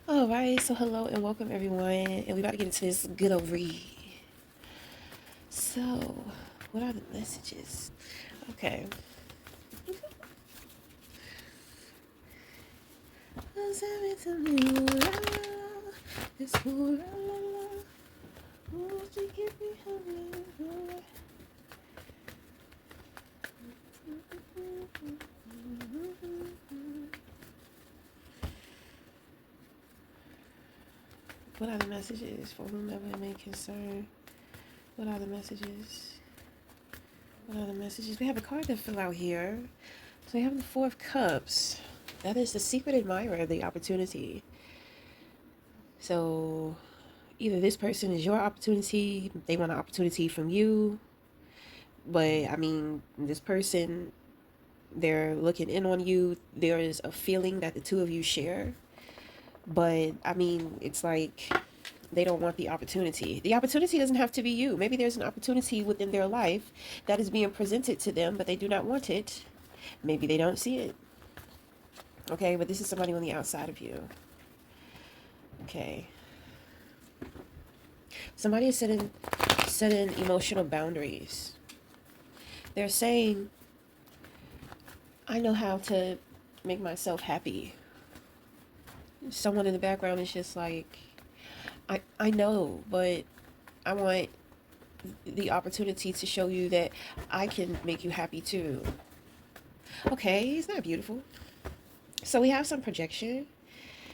All right, so hello and welcome everyone, and we about to get into this good old read. So, what are the messages? Okay. What are the messages for whomever it may concern? What are the messages? What are the messages? We have a card to fill out here. So we have the Four of Cups. That is the secret admirer of the opportunity. So either this person is your opportunity, they want an opportunity from you, but I mean, this person, they're looking in on you. There is a feeling that the two of you share, but I mean, it's like they don't want the opportunity. The opportunity doesn't have to be you. Maybe there's an opportunity within their life that is being presented to them, but they do not want it. Maybe they don't see it. Okay, but this is somebody on the outside of you. Okay. Somebody is setting emotional boundaries. They're saying, I know how to make myself happy. Someone in the background is just like, I know, but I want the opportunity to show you that I can make you happy too. Okay, isn't that beautiful? So we have some projection.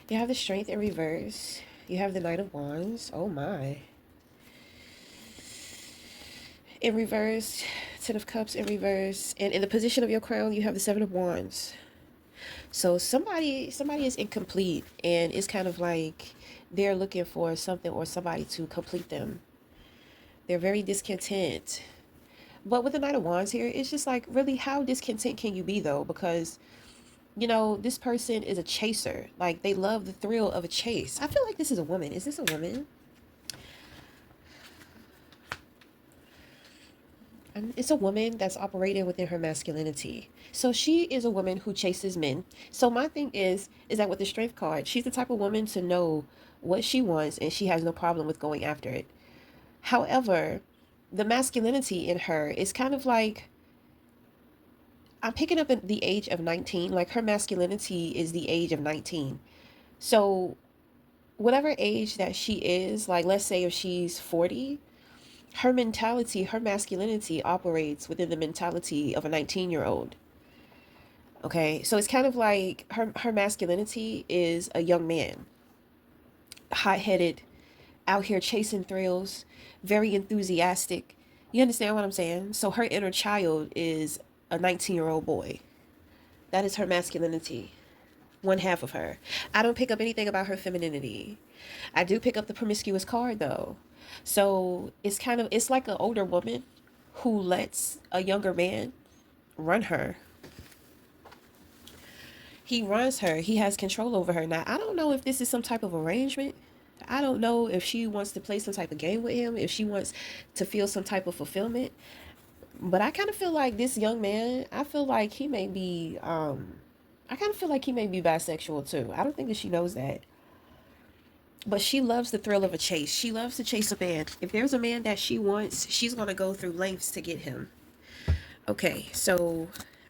You have the Strength in reverse. You have the Knight of Wands. Oh my. In reverse, Ten of Cups in reverse. And in the position of your crown, you have the Seven of Wands. So somebody is incomplete, and it's kind of like they're looking for something or somebody to complete them. They're very discontent. But with the Knight of Wands here, it's just like, really, how discontent can you be though? Because this person is a chaser. Like, they love the thrill of a chase. I feel like this is a woman. Is this a woman? And it's a woman that's operating within her masculinity. So she is a woman who chases men. So my thing is that with the Strength card, she's the type of woman to know what she wants and she has no problem with going after it. However, the masculinity in her is kind of like, I'm picking up at the age of 19. Like, her masculinity is the age of 19. So whatever age that she is, like, let's say if she's 40, her mentality, her masculinity operates within the mentality of a 19-year-old. Okay, so it's kind of like her masculinity is a young man, hot-headed, out here chasing thrills, very enthusiastic. You understand what I'm saying? So her inner child is a 19-year-old boy. That is her masculinity. One half of her. I don't pick up anything about her femininity. I do pick up the promiscuous card though. So it's like an older woman who lets a younger man run her. He runs her. He has control over her. Now, I don't know if this is some type of arrangement. I don't know if she wants to play some type of game with him, if she wants to feel some type of fulfillment. But I kind of feel like this young man, I feel like he may be I kind of feel like he may be bisexual too. I don't think that she knows that. But she loves the thrill of a chase. She loves to chase a man. If there's a man that she wants, she's going to go through lengths to get him. Okay, so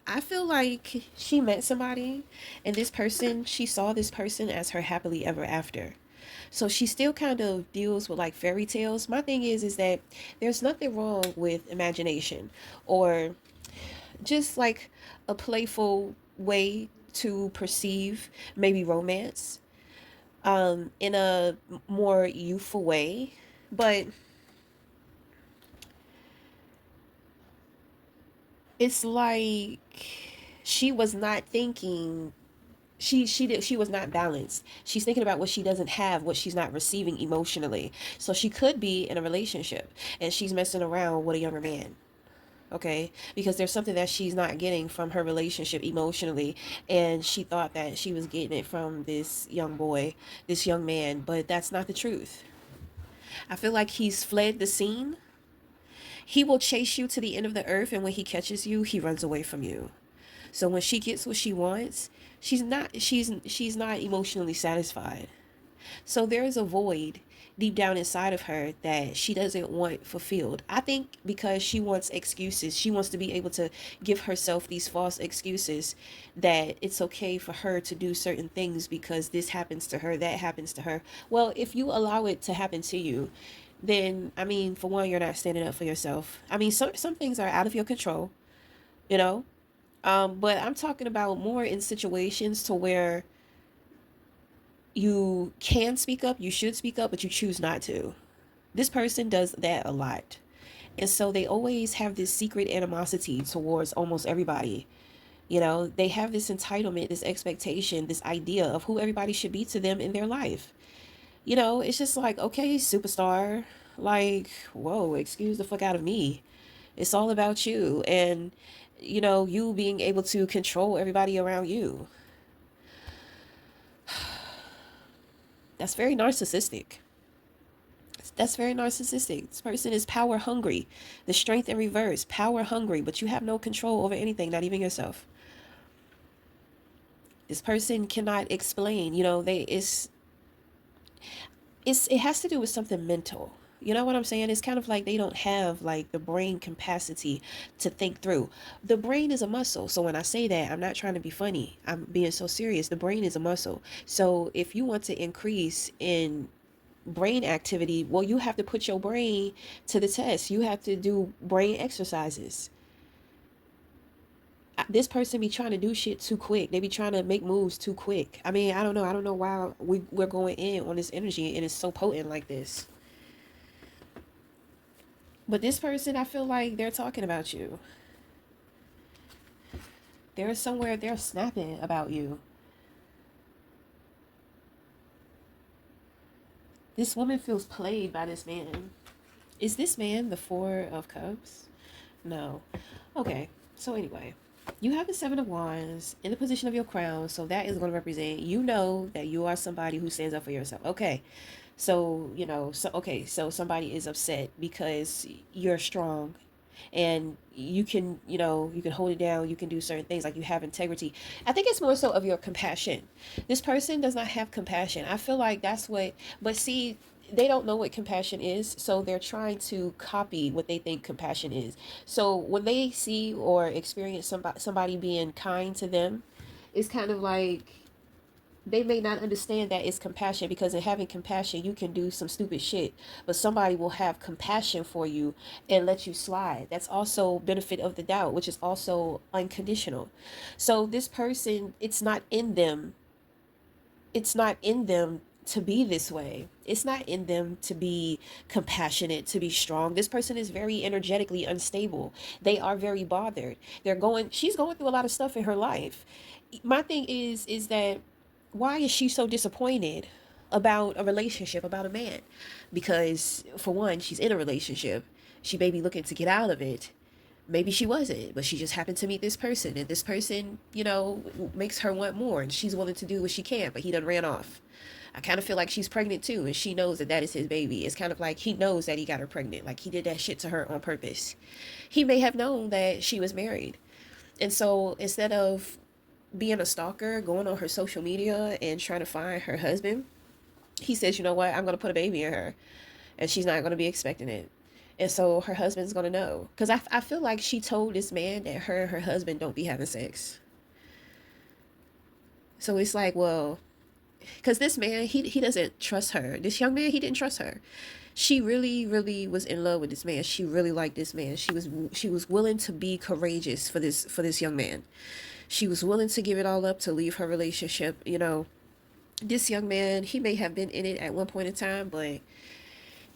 I feel like she met somebody, and this person, she saw this person as her happily ever after. So she still kind of deals with like fairy tales. My thing is that there's nothing wrong with imagination or just like a playful way to perceive maybe romance in a more youthful way. But it's like she was not thinking, she was not balanced. She's thinking about what she doesn't have, what she's not receiving emotionally. So she could be in a relationship and she's messing around with a younger man. Okay, because there's something that she's not getting from her relationship emotionally, and she thought that she was getting it from this young boy, this young man, but that's not the truth. I feel like he's fled the scene. He will chase you to the end of the earth, and when he catches you, he runs away from you. So when she gets what she wants, she's not emotionally satisfied. So there is a void deep down inside of her that she doesn't want fulfilled. I think because she wants excuses. She wants to be able to give herself these false excuses that it's okay for her to do certain things because this happens to her, that happens to her. Well, if you allow it to happen to you, then I mean, for one, you're not standing up for yourself. I mean, some things are out of your control, you know. But I'm talking about more in situations to where you can speak up, you should speak up, but you choose not to. This person does that a lot. And so they always have this secret animosity towards almost everybody. You know, they have this entitlement, this expectation, this idea of who everybody should be to them in their life. You know, it's just like, okay, superstar, like, whoa, excuse the fuck out of me. It's all about you and, you know, you being able to control everybody around you. That's very narcissistic. That's very narcissistic. This person is power hungry. The strength in reverse, power hungry, but you have no control over anything, not even yourself. This person cannot explain, you know, it has to do with something mental. You know what I'm saying? It's kind of like they don't have like the brain capacity to think through. The brain is a muscle. So when I say that, I'm not trying to be funny. I'm being so serious. The brain is a muscle. So if you want to increase in brain activity, well, you have to put your brain to the test. You have to do brain exercises. This person be trying to do shit too quick. They be trying to make moves too quick. I mean, I don't know. I don't know why we're going in on this energy and it's so potent like this. But this person, I feel like they're talking about you. They're somewhere they're snapping about you. This woman feels played by this man. Is this man the Four of Cups? No. Okay. So anyway, you have the Seven of Wands in the position of your crown. So that is going to represent, you know, that you are somebody who stands up for yourself. Okay. So, you know, so somebody is upset because you're strong and you can, you know, you can hold it down, you can do certain things, like you have integrity. I think it's more so of your compassion. This person does not have compassion. I feel like that's what, but see, they don't know what compassion is, so they're trying to copy what they think compassion is. So when they see or experience somebody being kind to them, it's kind of like they may not understand that it's compassion, because in having compassion you can do some stupid shit, but somebody will have compassion for you and let you slide. That's also benefit of the doubt, which is also unconditional. So this person, it's not in them to be this way. It's not in them to be compassionate, to be strong. This person is very energetically unstable. They are very bothered. She's going through a lot of stuff in her life. My thing is that why is she so disappointed about a relationship, about a man? Because for one, she's in a relationship. She may be looking to get out of it. Maybe she wasn't, but she just happened to meet this person, and this person, you know, makes her want more, and she's willing to do what she can, but he done ran off. I kind of feel like she's pregnant too, and she knows that that is his baby. It's kind of like he knows that he got her pregnant, like he did that shit to her on purpose. He may have known that she was married, and so instead of being a stalker, going on her social media and trying to find her husband, he says, you know what, I'm going to put a baby in her, and she's not going to be expecting it. And so her husband's going to know. Because I feel like she told this man that her and her husband don't be having sex. So it's like, well, because this man, he doesn't trust her. This young man, he didn't trust her. She really, really was in love with this man. She really liked this man. She was willing to be courageous for this young man. She was willing to give it all up to leave her relationship. You know, this young man, he may have been in it at one point in time, but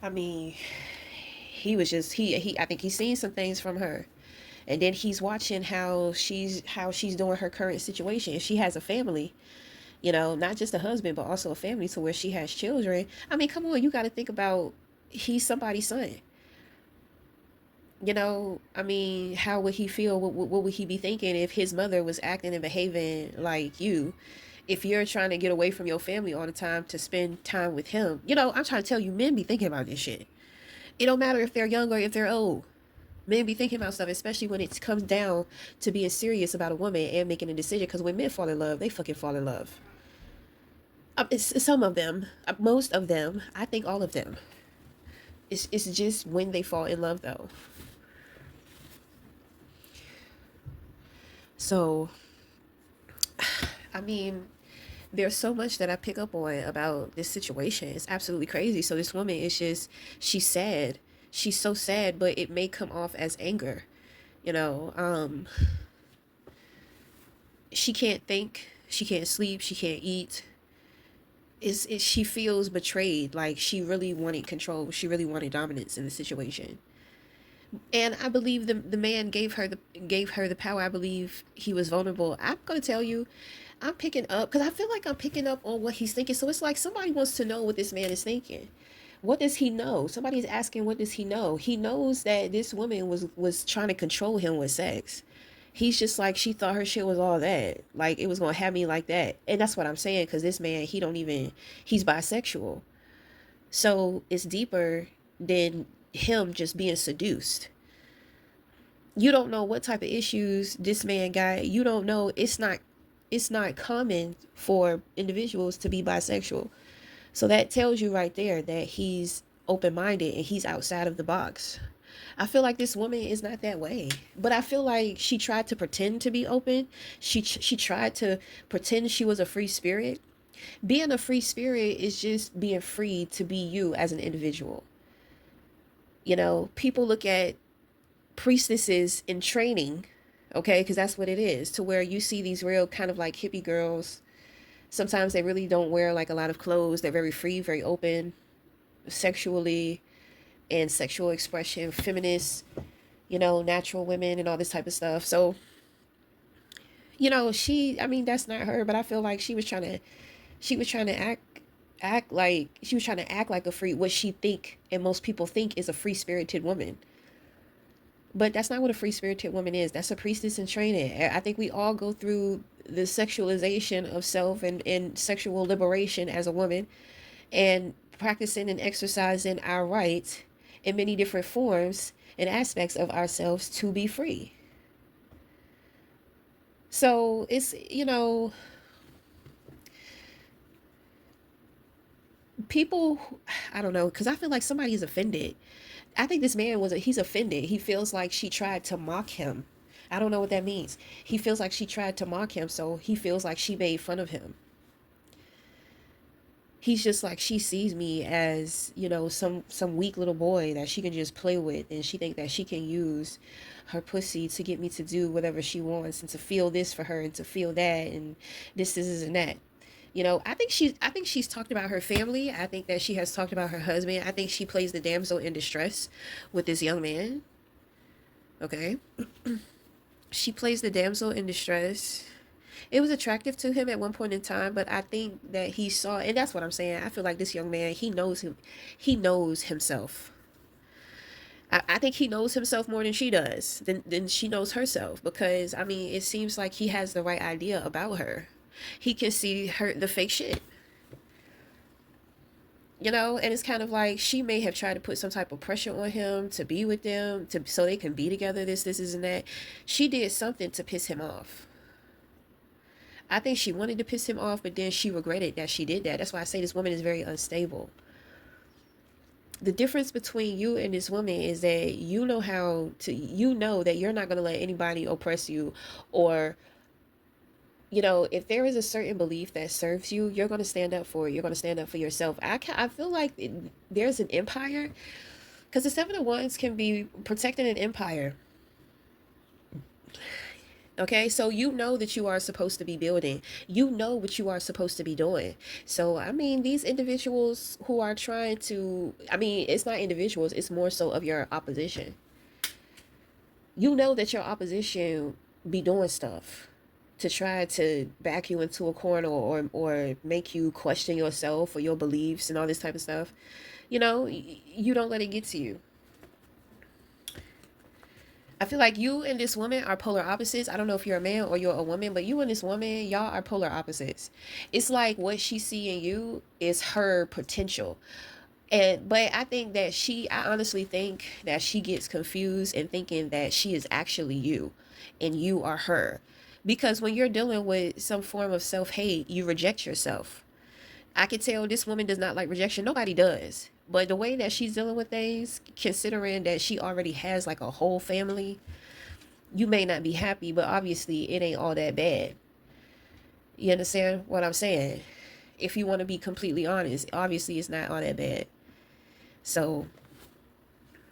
I mean, he was just he I think he's seen some things from her. And then he's watching how she's doing her current situation. She has a family, you know, not just a husband, but also a family to where she has children. I mean, come on, you got to think about, he's somebody's son. You know, I mean, how would he feel? What would he be thinking if his mother was acting and behaving like you? If you're trying to get away from your family all the time to spend time with him, you know, I'm trying to tell you, men be thinking about this shit. It don't matter if they're young or if they're old. Men be thinking about stuff, especially when it comes down to being serious about a woman and making a decision. Because when men fall in love, they fucking fall in love. It's some of them, most of them. I think all of them. It's just when they fall in love, though. So, I mean, there's so much that I pick up on about this situation. It's absolutely crazy. So this woman is just, she's sad. She's so sad, but it may come off as anger. You know, she can't think, she can't sleep, she can't eat. She feels betrayed. Like she really wanted control. She really wanted dominance in the situation. And I believe the man gave her the power. I believe he was vulnerable. I'm gonna tell you, I'm picking up because I feel like I'm picking up on what he's thinking. So it's like somebody wants to know what this man is thinking. What does he know? Somebody's asking, what does he know? He knows that this woman was trying to control him with sex. He's just like, she thought her shit was all that, like it was gonna have me like that. And that's what I'm saying, because this man, he don't even, he's bisexual. So it's deeper than him just being seduced. You don't know what type of issues this man got. You don't know. It's not common for individuals to be bisexual. So that tells you right there that he's open-minded and he's outside of the box. I feel like this woman is not that way, but I feel like she tried to pretend to be open. She tried to pretend she was a free spirit. Being a free spirit is just being free to be you as an individual. You know, people look at priestesses in training, okay, because that's what it is, to where you see these real kind of like hippie girls. Sometimes they really don't wear like a lot of clothes. They're very free, very open sexually, and sexual expression, feminist, natural women and all this type of stuff. So, I mean, that's not her, but I feel like she was trying to act like a free, what she think and most people think is a free spirited woman. But that's not what a free spirited woman is. That's a priestess in training. I think we all go through the sexualization of self and sexual liberation as a woman, and practicing and exercising our rights in many different forms and aspects of ourselves to be free. So it's people, I don't know, because I feel like somebody's offended. I think this man he's offended. He feels like she tried to mock him. I don't know what that means. He feels like she tried to mock him, so he feels like she made fun of him. He's just like, she sees me as, some weak little boy that she can just play with, and she think that she can use her pussy to get me to do whatever she wants, and to feel this for her and to feel that, and this and that. I think she's talked about her family. I think that she has talked about her husband. I think she plays the damsel in distress with this young man. Okay. She plays the damsel in distress. It was attractive to him at one point in time, but I think that he saw, and that's what I'm saying. I feel like this young man, he knows himself. I think he knows himself more than she does, than she knows herself, because I mean, it seems like he has the right idea about her. He can see the fake shit. And it's kind of like she may have tried to put some type of pressure on him to be with them, to so they can be together, this and that. She did something to piss him off. I think she wanted to piss him off, but then she regretted that she did that. That's why I say this woman is very unstable. The difference between you and this woman is that you know that you're not going to let anybody oppress you, or if there is a certain belief that serves you, you're going to stand up for it. You're going to stand up for yourself. I feel like there's an empire, because the Seven of Wands can be protecting an empire. Okay, so you know that you are supposed to be building. You know what you are supposed to be doing. So, I mean, these individuals who are trying to, I mean, it's not individuals, it's more so of your opposition. You know that your opposition be doing stuff to try to back you into a corner, or make you question yourself or your beliefs and all this type of stuff. You don't let it get to you. I feel like you and this woman are polar opposites. I don't know if you're a man or you're a woman, but you and this woman, y'all are polar opposites. It's like what she see in you is her potential. But I think that I honestly think that she gets confused and thinking that she is actually you and you are her. Because when you're dealing with some form of self-hate, you reject yourself. I can tell this woman does not like rejection. Nobody does. But the way that she's dealing with things, considering that she already has like a whole family, you may not be happy, but obviously it ain't all that bad. You understand what I'm saying? If you want to be completely honest, obviously it's not all that bad. So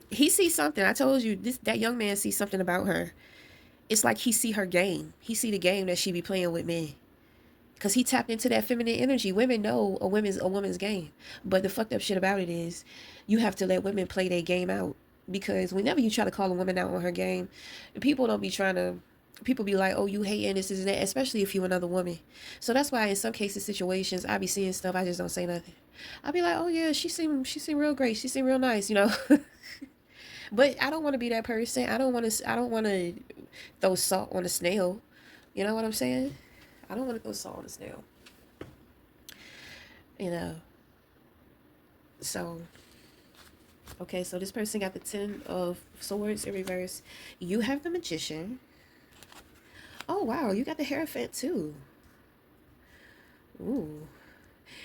he sees something. I told you this, that young man sees something about her. It's like he see her game. He see the game that she be playing with men. Cause he tapped into that feminine energy. Women know a woman's game. But the fucked up shit about it is you have to let women play their game out. Because whenever you try to call a woman out on her game, people don't be trying to, people be like, oh, you hating this and that, especially if you another woman. So that's why in some cases, situations, I be seeing stuff, I just don't say nothing. I be like, oh yeah, she seemed real great. She seemed real nice, you know. But I don't want to be that person. I don't want to throw salt on a snail. You know what I'm saying? I don't want to throw salt on a snail. You know. So okay, so this person got the 10 of Swords in reverse. You have the Magician. Oh wow, you got the Hierophant too. Ooh.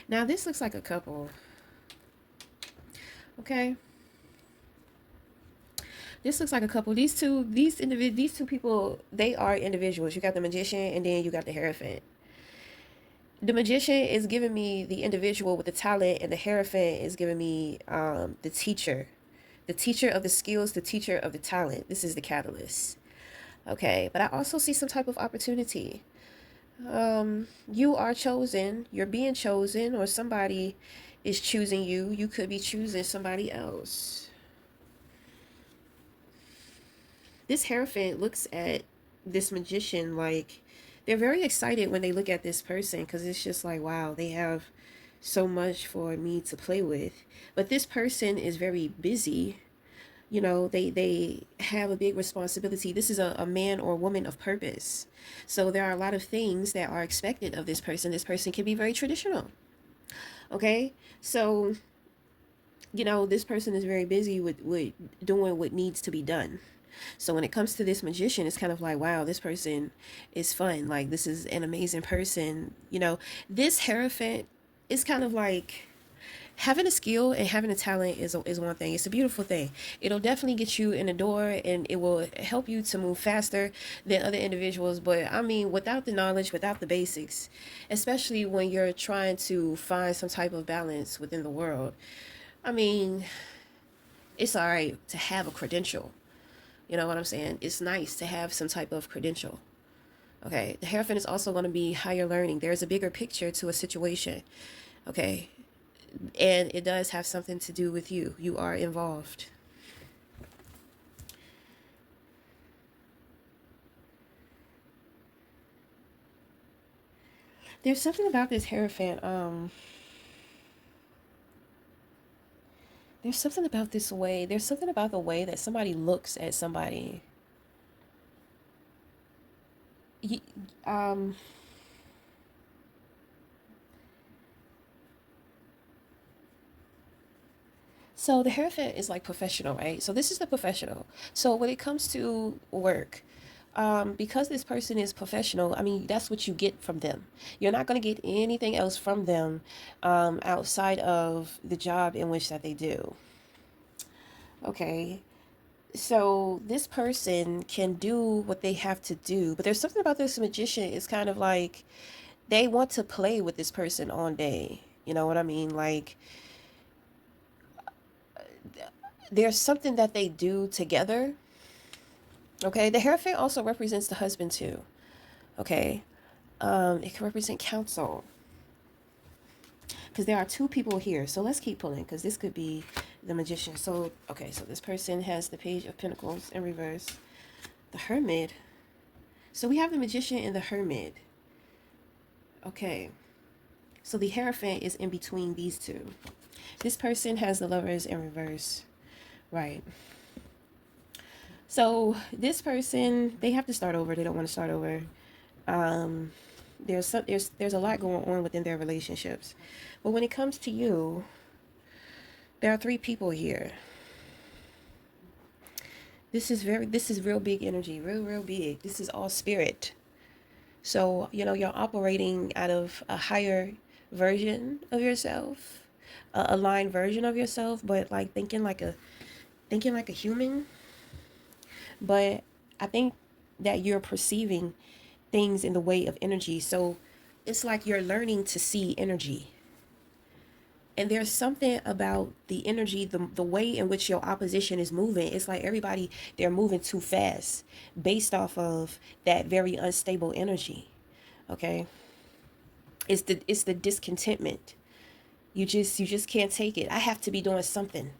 Now this looks like a couple. Okay. This looks like a couple. These two people, they are individuals. You got the Magician and then you got the Hierophant. The Magician is giving me the individual with the talent, and the Hierophant is giving me the teacher of the skills, the teacher of the talent. This is the catalyst. Okay, but I also see some type of opportunity. You are chosen, you're being chosen, or somebody is choosing you. You could be choosing somebody else. This Hierophant looks at this Magician like they're very excited when they look at this person because it's just like, wow, they have so much for me to play with. But this person is very busy. You know, they have a big responsibility. This is a man or woman of purpose. So there are a lot of things that are expected of this person. This person can be very traditional. Okay? So, you know, this person is very busy with doing what needs to be done. So when it comes to this Magician, it's kind of like, wow, this person is fun. Like, this is an amazing person. You know, this Hierophant is kind of like having a skill and having a talent is one thing. It's a beautiful thing. It'll definitely get you in the door and it will help you to move faster than other individuals. But I mean, without the knowledge, without the basics, especially when you're trying to find some type of balance within the world, I mean, it's all right to have a credential. You know what I'm saying? It's nice to have some type of credential. Okay. The Hierophant is also going to be higher learning. There's a bigger picture to a situation. Okay. And it does have something to do with you. You are involved. There's something about this Hierophant. There's something about this way. There's something about the way that somebody looks at somebody. Y- Um, so the Hierophant is like professional, right? So this is the professional. So when it comes to work, because this person is professional, I mean, that's what you get from them. You're not going to get anything else from them outside of the job in which that they do. Okay. So this person can do what they have to do, but there's something about this Magician. It's kind of like they want to play with this person all day. You know what I mean? Like there's something that they do together. Okay. The Hierophant also represents the husband too. Okay. It can represent counsel because there are two people here. So let's keep pulling because this could be the Magician. So okay, so this person has the Page of Pentacles in reverse, the Hermit. So we have the Magician and the Hermit. Okay, so the Hierophant is in between these two. This person has the Lovers in reverse, right? So this person, they have to start over. They don't want to start over. Um, there's a lot going on within their relationships, but when it comes to you, there are three people here. This is real big energy, real big. This is all spirit. So, you know, you're operating out of a higher version of yourself, a aligned version of yourself, but like thinking like a human. But I think that you're perceiving things in the way of energy. So it's like you're learning to see energy. And there's something about the energy, the way in which your opposition is moving. It's like everybody, they're moving too fast based off of that very unstable energy. Okay. It's the discontentment. You just can't take it. I have to be doing something.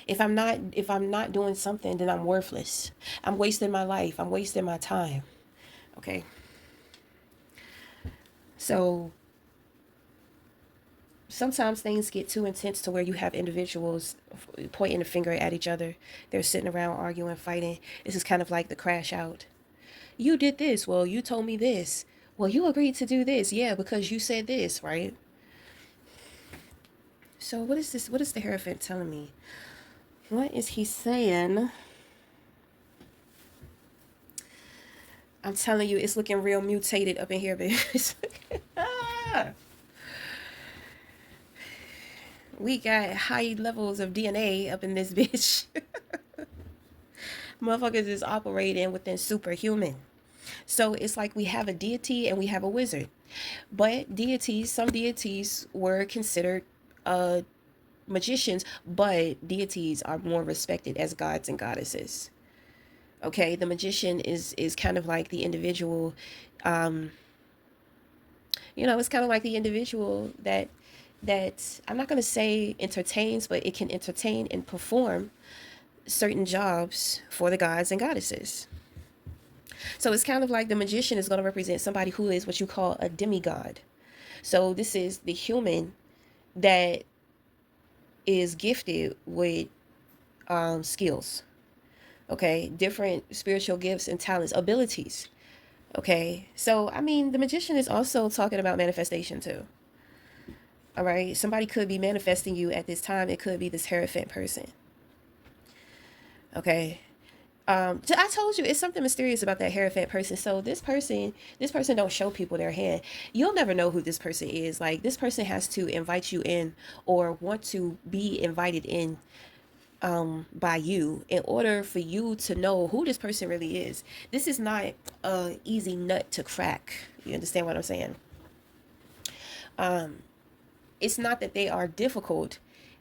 If I'm not doing something, then I'm worthless. I'm wasting my life. I'm wasting my time. Okay. So sometimes things get too intense to where you have individuals pointing the finger at each other. They're sitting around arguing, fighting. This is kind of like the crash out. You did this. Well, you told me this. Well, you agreed to do this. Yeah, because you said this, right? So what is this? What is the Hierophant telling me? What is he saying? I'm telling you, it's looking real mutated up in here, baby. We got high levels of DNA up in this bitch. Motherfuckers is operating within superhuman. So it's like we have a deity and we have a wizard. But some deities were considered uh magicians, but deities are more respected as gods and goddesses. Okay, the magician is kind of like the individual, um it's kind of like the individual that I'm not going to say entertains, but it can entertain and perform certain jobs for the gods and goddesses. So it's kind of like the magician is going to represent somebody who is what you call a demigod. So this is the human that is gifted with skills, okay, different spiritual gifts and talents, abilities. Okay, so I mean, the magician is also talking about manifestation too. All right, somebody could be manifesting you at this time. It could be this Hierophant person. Okay, I told you it's something mysterious about that Hierophant person. So this person don't show people their hand. You'll never know who this person is. Like, this person has to invite you in or want to be invited in by you in order for you to know who this person really is. This is not a easy nut to crack. You understand what I'm saying? It's not that they are difficult.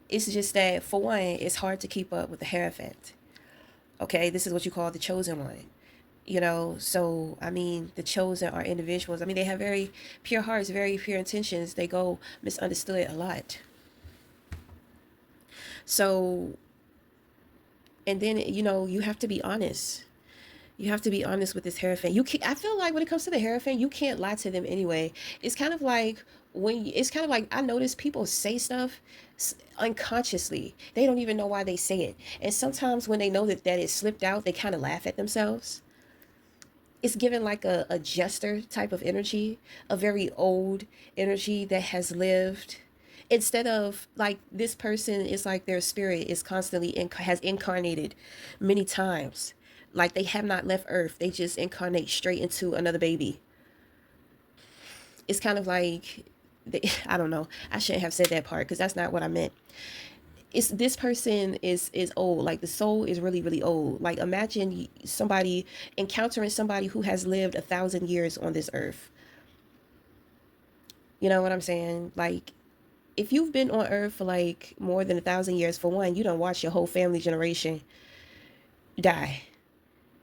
It's just that, for one, it's hard to keep up with the Hierophant. Okay, this is what you call the chosen one. So I mean, the chosen are individuals. I mean, they have very pure hearts, very pure intentions. They go misunderstood a lot. So, and then you have to be honest. You have to be honest with this Hierophant. I feel like when it comes to the Hierophant, you can't lie to them anyway. It's kind of like it's kind of like I notice people say stuff unconsciously. They don't even know why they say it. And sometimes when they know that it slipped out, they kind of laugh at themselves. It's given like a jester type of energy, a very old energy that has lived. Instead of like this person is like their spirit is constantly has incarnated many times. Like they have not left Earth. They just incarnate straight into another baby. It's kind of like I don't know. I shouldn't have said that part because that's not what I meant. It's this person is old. Like the soul is really really old. Like imagine somebody encountering somebody who has lived 1,000 years on this earth. You know what I'm saying? Like if you've been on earth for like more than 1,000 years, for one, you don't watch your whole family generation die.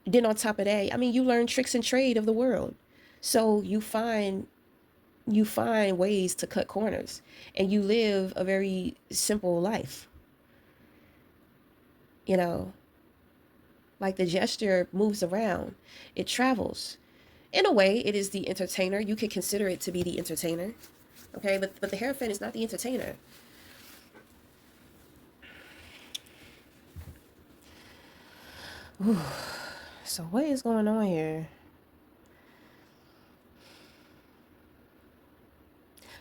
Then on top of that, I mean, you learn tricks and trade of the world. So you find ways to cut corners and you live a very simple life. You know, like the gesture moves around, it travels. In a way, it is the entertainer. You could consider it to be the entertainer. Okay, but the Hierophant is not the entertainer. Whew. So what is going on here?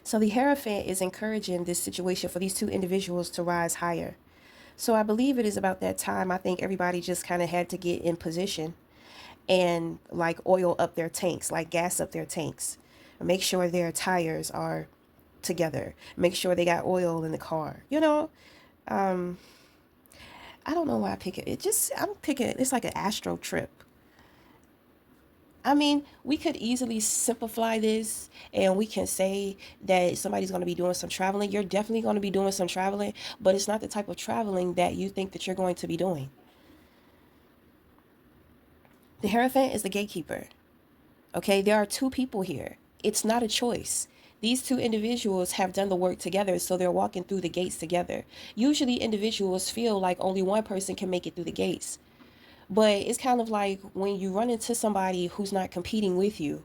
So the Hierophant is encouraging this situation for these two individuals to rise higher. So I believe it is about that time. I think everybody just kind of had to get in position and like oil up their tanks, like gas up their tanks, make sure their tires are together, make sure they got oil in the car, you know. um I don't know why I pick it. I'm picking it. It's like an astro trip. I mean, we could easily simplify this and we can say that somebody's going to be doing some traveling. You're definitely going to be doing some traveling, but it's not the type of traveling that you think that you're going to be doing. The Hierophant is the gatekeeper. Okay, there are two people here. It's not a choice. These two individuals have done the work together, so they're walking through the gates together. Usually, individuals feel like only one person can make it through the gates. But it's kind of like when you run into somebody who's not competing with you,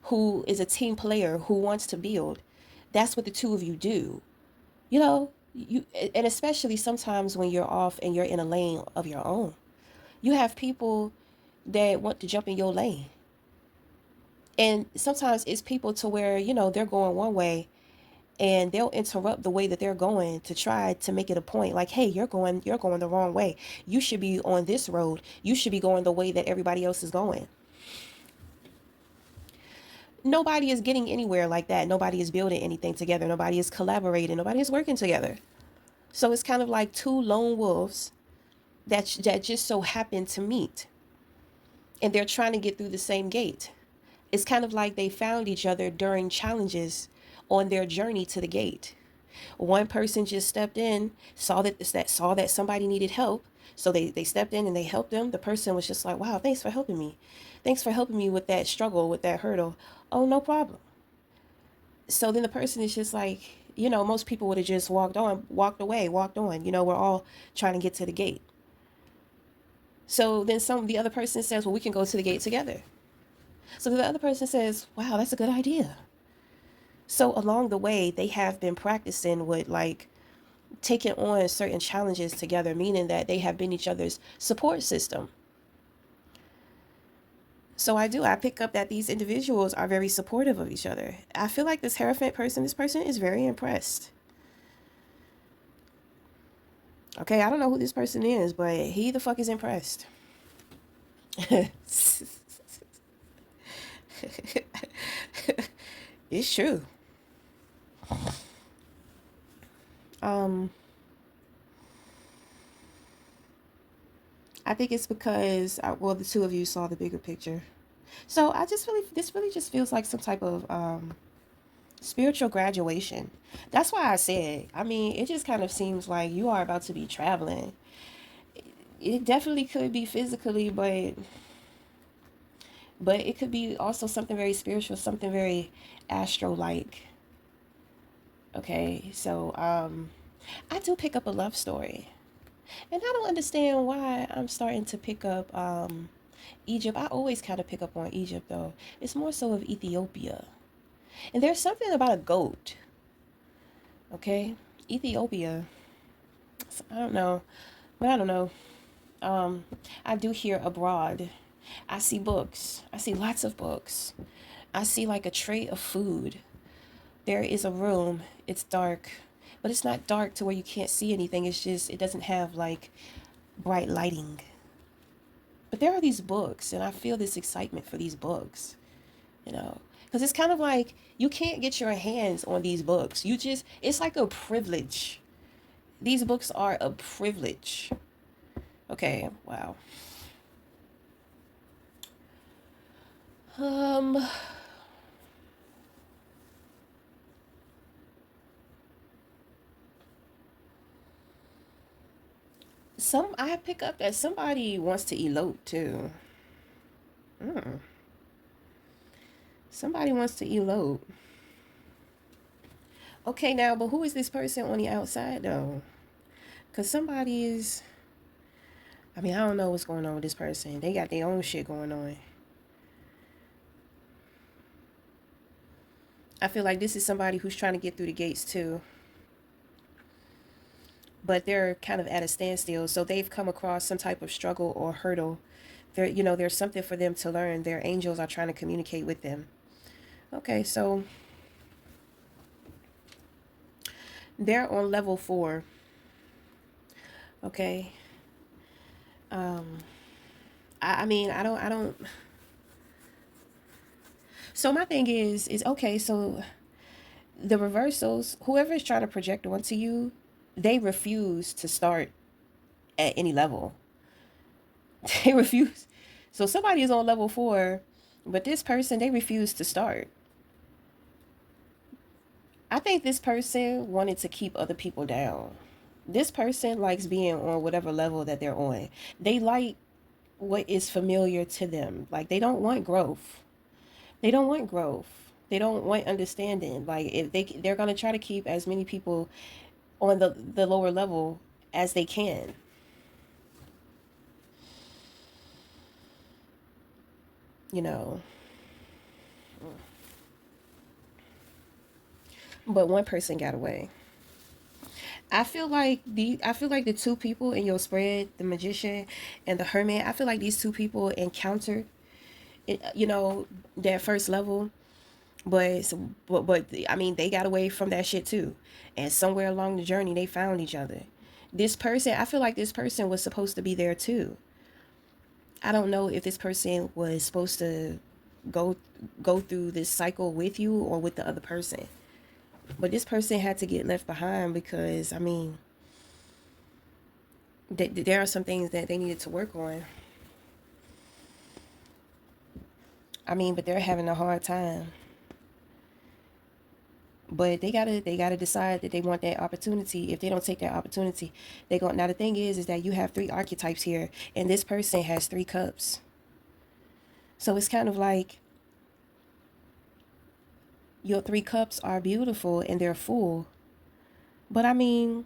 who is a team player who wants to build. That's what the two of you do. You know, and especially sometimes when you're off and you're in a lane of your own. You have people that want to jump in your lane. And sometimes it's people to where, they're going one way and they'll interrupt the way that they're going to try to make it a point like, hey, you're going the wrong way. You should be on this road. You should be going the way that everybody else is going. Nobody is getting anywhere like that. Nobody is building anything together. Nobody is collaborating. Nobody is working together. So it's kind of like two lone wolves that just so happen to meet, and they're trying to get through the same gate. It's kind of like they found each other during challenges on their journey to the gate. One person just stepped in, saw that somebody needed help, so they stepped in and they helped them. The person was just like, "Wow, thanks for helping me. Thanks for helping me with that struggle, with that hurdle." "Oh, no problem." So then the person is just like, most people would have just walked away, walked on. We're all trying to get to the gate. So then the other person says, "Well, we can go to the gate together." So the other person says, "Wow, that's a good idea." So along the way, they have been practicing with like taking on certain challenges together, meaning that they have been each other's support system. So I pick up that these individuals are very supportive of each other. I feel like this person is very impressed. Okay, I don't know who this person is, but he the fuck is impressed. It's true. Um, I think it's because, well, the two of you saw the bigger picture. So this really just feels like some type of spiritual graduation. That's why I said, I mean, it just kind of seems like you are about to be traveling. It definitely could be physically, but it could be also something very spiritual, something very astro-like. Okay, so I do pick up a love story. And I don't understand why I'm starting to pick up Egypt. I always kind of pick up on Egypt though. It's more so of Ethiopia. And there's something about a goat. Okay? Ethiopia. I don't know. But I don't know. Um I do hear abroad. I see books. I see lots of books. I see like a tray of food. There is a room. It's dark. But it's not dark to where you can't see anything. It's just it doesn't have like bright lighting. But there are these books, and I feel this excitement for these books, you know, because it's kind of like you can't get your hands on these books. It's like a privilege. These books are a privilege. Okay, wow. Um, I pick up that somebody wants to elope too. Mm, somebody wants to elope. Okay, now, but who is this person on the outside though? Because somebody is. I mean, I don't know what's going on with this person. They got their own shit going on. I feel like this is somebody who's trying to get through the gates too, but they're kind of at a standstill. So they've come across some type of struggle or hurdle. There's something for them to learn. Their angels are trying to communicate with them. Okay, so they're on level 4. Okay. Um, I mean, I don't. So my thing is okay. So The reversals, whoever is trying to project onto you, they refuse to start at any level. They refuse. So somebody is on level 4, but this person, they refuse to start. I think this person wanted to keep other people down. This person likes being on whatever level that they're on. They like what is familiar to them. Like they don't want growth. They don't want growth. They don't want understanding. Like if they're gonna try to keep as many people on the lower level as they can. You know. But one person got away. I feel like the two people in your spread, the magician and the hermit, I feel like these two people encountered it, that first level, but I mean they got away from that shit too. And somewhere along the journey they found each other. This person, I feel like this person was supposed to be there too. I don't know if this person was supposed to go go through this cycle with you or with the other person. But this person had to get left behind because I mean, there are some things that they needed to work on. I mean, but they're having a hard time. But they gotta decide that they want that opportunity. If they don't take that opportunity, they go. Now the thing is that you have three archetypes here, and this person has 3 cups. So it's kind of like your 3 cups are beautiful and they're full. But I mean,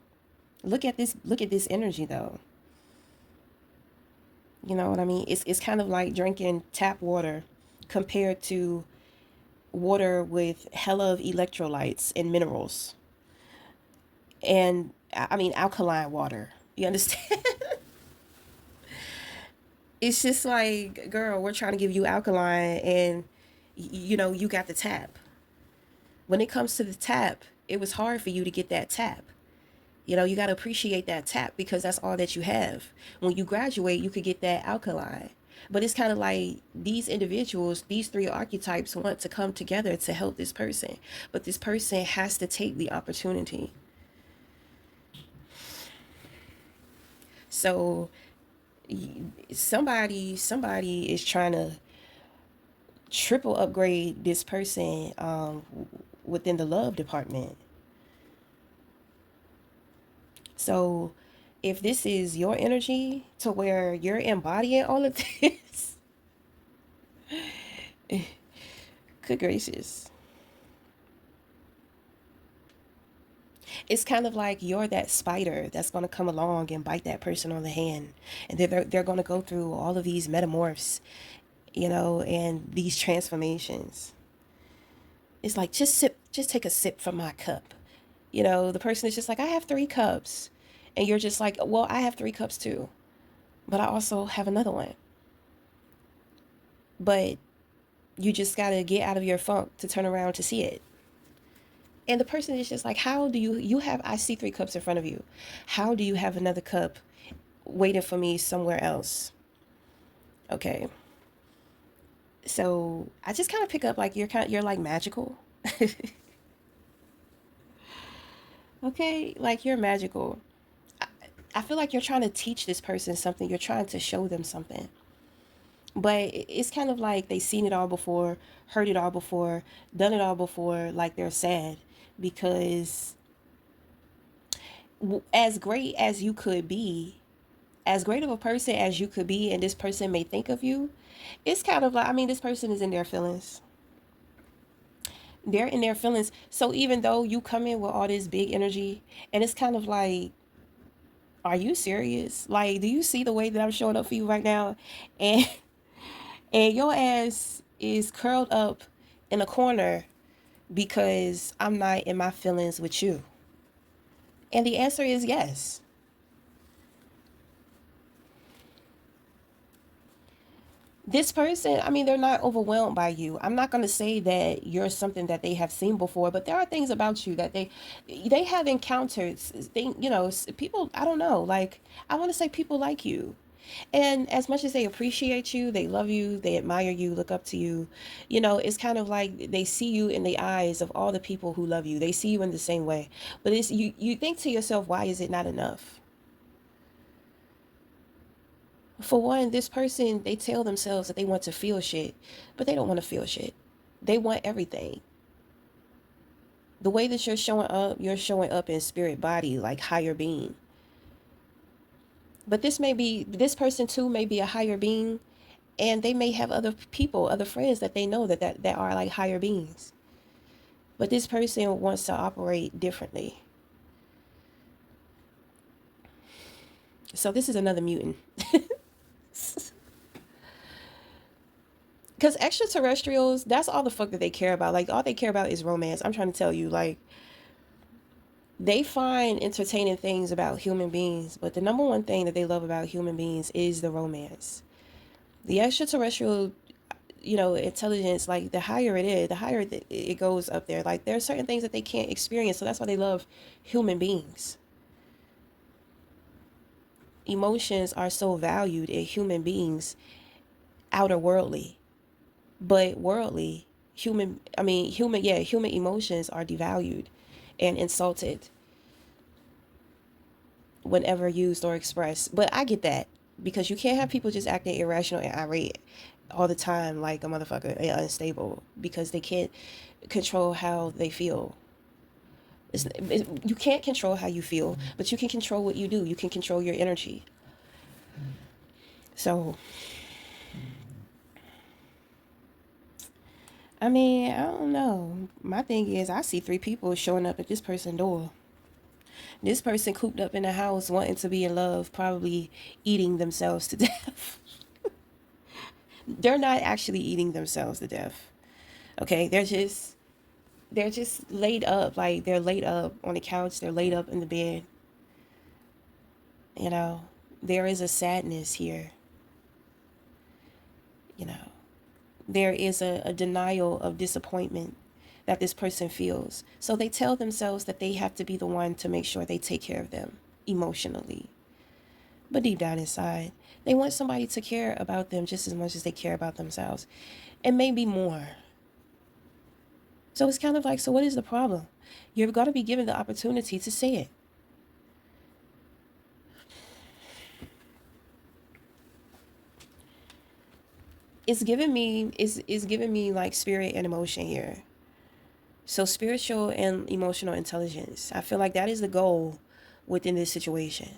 look at this. Look at this energy though. You know what I mean? It's kind of like drinking tap water compared to water with hella of electrolytes and minerals. And I mean alkaline water. You understand? It's just like, girl, we're trying to give you alkaline and you got the tap. When it comes to the tap, it was hard for you to get that tap. You got to appreciate that tap because that's all that you have. When you graduate, you could get that alkaline. But it's kind of like these individuals, these 3 archetypes want to come together to help this person. But this person has to take the opportunity. So somebody is trying to triple upgrade this person within the love department. So if this is your energy to where you're embodying all of this, good gracious. It's kind of like you're that spider that's going to come along and bite that person on the hand. And they're going to go through all of these metamorphs, and these transformations. It's like, just take a sip from my cup. The person is just like, I have 3 cups. And you're just like, well, I have 3 cups too. But I also have another one. But you just got to get out of your funk to turn around to see it. And the person is just like, how do you have, I see 3 cups in front of you. How do you have another cup waiting for me somewhere else? Okay. So I just kind of pick up like you're like magical. Okay, like you're magical. I, I feel like you're trying to teach this person something. You're trying to show them something. But it's kind of like they've seen it all before, heard it all before, done it all before, like they're sad because as great as you could be, as great of a person as you could be, and this person may think of you, it's kind of like, I mean, this person is in their feelings. They're in their feelings. So even though you come in with all this big energy, and it's kind of like, are you serious? Like, do you see the way that I'm showing up for you right now? And and your ass is curled up in a corner because I'm not in my feelings with you. And the answer is yes. This person, I mean, they're not overwhelmed by you. I'm not going to say that you're something that they have seen before, but there are things about you that they have encountered. People, I don't know, like I want to say people like you. And as much as they appreciate you, they love you, they admire you, look up to you, it's kind of like they see you in the eyes of all the people who love you. They see you in the same way. But it's you think to yourself, why is it not enough? For one, this person, they tell themselves that they want to feel shit, but they don't want to feel shit. They want everything. The way that you're showing up in spirit body, like higher being. But this person too may be a higher being, and they may have other people, other friends that they know that are like higher beings. But this person wants to operate differently. So this is another mutant. Because extraterrestrials, that's all the fuck that they care about. Like, all they care about is romance. I'm trying to tell you, like, they find entertaining things about human beings, but the number one thing that they love about human beings is the romance. The extraterrestrial, intelligence, like, the higher it is, the higher it goes up there. Like, there are certain things that they can't experience, so that's why they love human beings. Emotions are so valued in human beings, outer worldly, but worldly, human emotions are devalued and insulted whenever used or expressed. But I get that, because you can't have people just acting irrational and irate all the time like a motherfucker and unstable because they can't control how they feel. You can't control how you feel, but you can control what you do. You can control your energy. So, I mean, I don't know. My thing is, I see three people showing up at this person's door. This person cooped up in the house wanting to be in love, probably eating themselves to death. They're not actually eating themselves to death. Okay, they're just laid up, like they're laid up on the couch, they're laid up in the bed. You know, there is a sadness here. You know, there is a denial of disappointment that this person feels. So they tell themselves that they have to be the one to make sure they take care of them emotionally. But deep down inside, they want somebody to care about them just as much as they care about themselves, and maybe more. So it's kind of like, so what is the problem? You're going to be given the opportunity to say it. It's giving me like spirit and emotion here. So spiritual and emotional intelligence. I feel like that is the goal within this situation.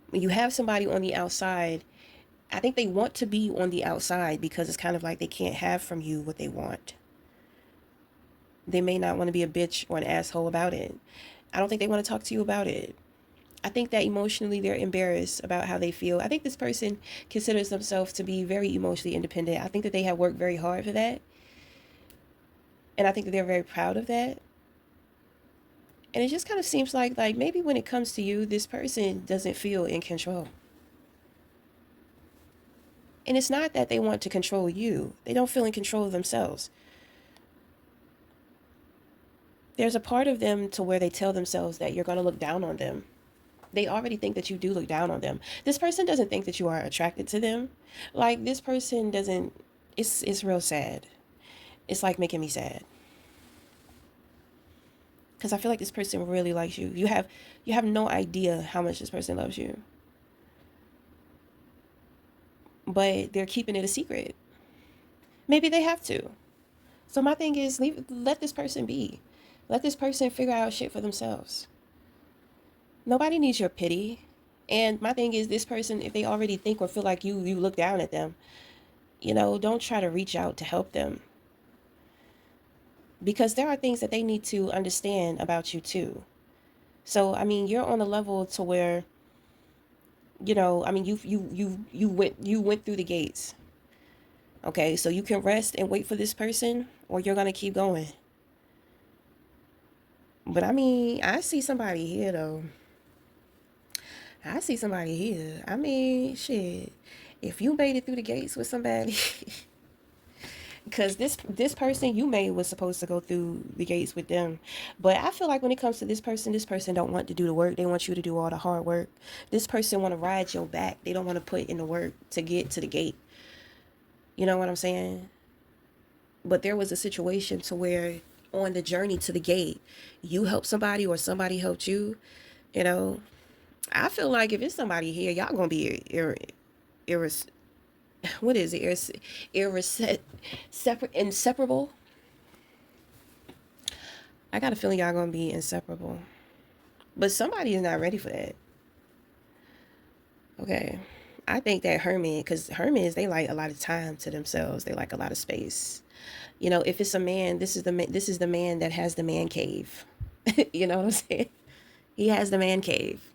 When you have somebody on the outside, I think they want to be on the outside because it's kind of like they can't have from you what they want. They may not want to be a bitch or an asshole about it. I don't think they want to talk to you about it. I think that emotionally they're embarrassed about how they feel. I think this person considers themselves to be very emotionally independent. I think that they have worked very hard for that. And I think that they're very proud of that. And it just kind of seems like maybe when it comes to you, this person doesn't feel in control. And it's not that they want to control you. They don't feel in control of themselves. There's a part of them to where they tell themselves that you're going to look down on them. They already think that you do look down on them. This person doesn't think that you are attracted to them. Like, this person doesn't. It's real sad. It's like making me sad. Because I feel like this person really likes you. You have no idea how much this person loves you. But they're keeping it a secret. Maybe they have to. So my thing is, let this person be. Let this person figure out shit for themselves. Nobody needs your pity. And my thing is, this person, if they already think or feel like you look down at them, don't try to reach out to help them. Because there are things that they need to understand about you too. So I mean, you're on a level to where, I mean, you went through the gates. Okay, so you can rest and wait for this person, or you're gonna keep going. But I mean, I see somebody here though. I see somebody here. I mean, shit. If you made it through the gates with somebody, because this person you made was supposed to go through the gates with them. But I feel like when it comes to this person don't want to do the work. They want you to do all the hard work. This person want to ride your back. They don't want to put in the work to get to the gate. You know what I'm saying? But there was a situation to where on the journey to the gate, you helped somebody or somebody helped you. You know, I feel like if it's somebody here, y'all gonna be irres what is it? Separate, inseparable. I got a feeling y'all gonna be inseparable, but somebody is not ready for that. Okay, I think that Herman, because Hermans they like a lot of time to themselves. They like a lot of space. You know, if it's a man, this is the man that has the man cave. You know what I'm saying? He has the man cave.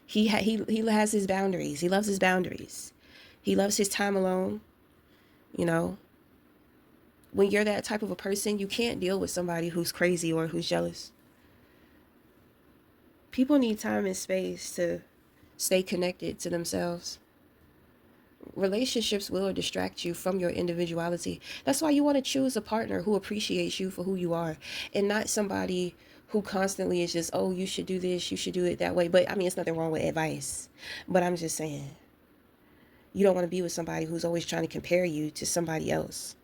He has his boundaries. He loves his boundaries. He loves his time alone. You know, when you're that type of a person, you can't deal with somebody who's crazy or who's jealous. People need time and space to stay connected to themselves. Relationships will distract you from your individuality. That's why you want to choose a partner who appreciates you for who you are and not somebody who constantly is just, oh, you should do this, you should do it that way. But I mean, it's nothing wrong with advice. But I'm just saying, you don't want to be with somebody who's always trying to compare you to somebody else.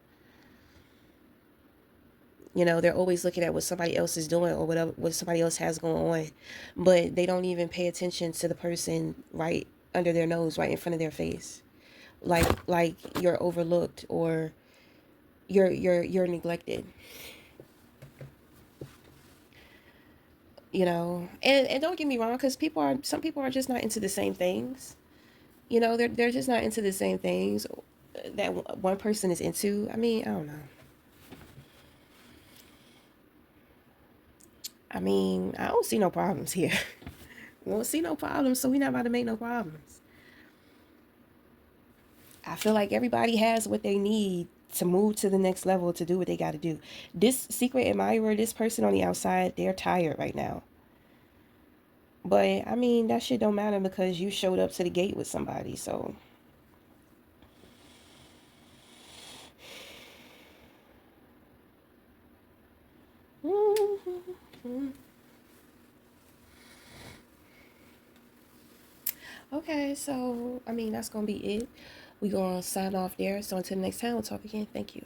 You know, they're always looking at what somebody else is doing or what somebody else has going on, but they don't even pay attention to the person right under their nose, right in front of their face. Like you're overlooked or you're neglected. You know, and don't get me wrong, because some people are just not into the same things. You know, they're just not into the same things that one person is into. I mean, I don't know. I mean, I don't see no problems here. We don't see no problems, so we're not about to make no problems. I feel like everybody has what they need to move to the next level to do what they got to do. This secret admirer, this person on the outside, they're tired right now. But I mean, that shit don't matter because you showed up to the gate with somebody. So, okay, so I mean, that's gonna be it. We gonna sign off there. So until next time, we'll talk again. Thank you.